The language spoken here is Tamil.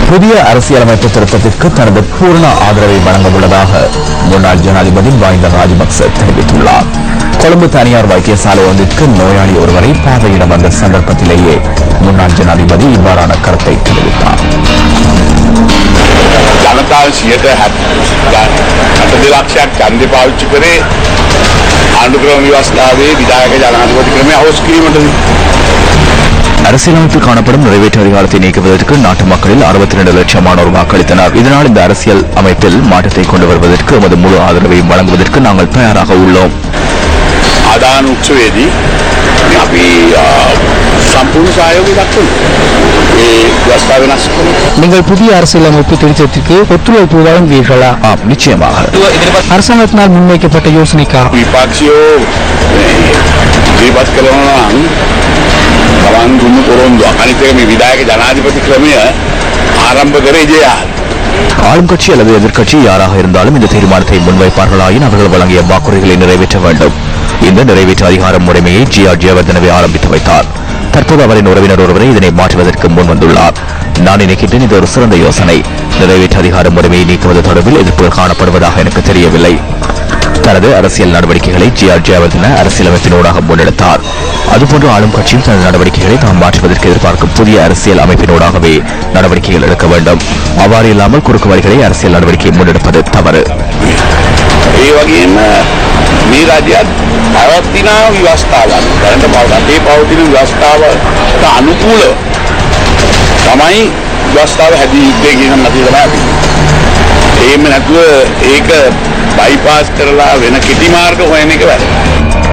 புதிய அரசியலமைப்பு திருத்தத்திற்கு தனது பூர்ண ஆதரவை வழங்க உள்ளதாக முன்னாள் ஜனாதிபதி மஹிந்த ராஜபக்ச தெரிவித்துள்ளார். கொழும்பு தனியார் வைத்தியசாலை ஒன்றிற்கு நோயாளி ஒருவரை பார்வையிட வந்த சந்தர்ப்பத்திலேயே முன்னாள் ஜனாதிபதி இவ்வாறான கருத்தை தெரிவித்தார். அரசியலமைப்பில் காணப்படும் நிறைவேற்று அதிகாரத்தை நீக்குவதற்கு நாட்டு மக்களில் 62 லட்சமானோர் வாக்களித்தனர். இதனால் இந்த அரசியல் அமைப்பில் மாற்றத்தை கொண்டு வருவதற்கு எமது முழு ஆதரவையும் வழங்குவதற்கு நாங்கள் தயாராக உள்ளோம். நீங்கள் புதிய அரசியலமைப்பு திருத்தத்திற்கு ஒத்துழைப்பு வழங்குவீர்களா? நிச்சயமாக. அரசாங்கத்தினால் முன்வைக்கப்பட்ட யோசனைக்கா ஆளும் கட்சி அல்லது எதிர்க்கட்சி யாராக இருந்தாலும் இந்த தீர்மானத்தை முன்வைப்பார்களாயின் அவர்கள் வழங்கிய வாக்குறுதிகளை நிறைவேற்ற வேண்டும். இந்த நிறைவேற்று அதிகார முறைமையை ஜிஆர் ஜெயவர்தனவே ஆரம்பித்து வைத்தார். தற்போது அவரின் உறவினர் ஒருவரை இதனை மாற்றுவதற்கு முன் வந்துள்ளார். நான் நினைக்கின்றேன் இது ஒரு சிறந்த யோசனை. நிறைவேற்று அதிகார முறைமையை நீக்குவது தொடர்பில் எதிர்ப்புகள் காணப்படுவதாக எனக்கு தெரியவில்லை. தனது அரசியல் நடவடிக்கைகளை ஜிஆர் ஜெயவர்தன அரசியலமைப்பினூடாக முன்னெடுத்தார். அதுபோன்று ஆளும் கட்சியும் தனது நடவடிக்கைகளை தாம் மாற்றுவதற்கு எதிர்பார்க்கும் புதிய அரசியல் அமைப்பினூடாகவே நடவடிக்கைகள் எடுக்க வேண்டும். அவ்வாறு இல்லாமல் குறுக்கு வழிகளை அரசியல் நடவடிக்கை முன்னெடுப்பது தவறு. එහෙම නැතුව ඒක බයිපාස් කරලා වෙන කෙටි මාර්ග හොයන එක වැරදි.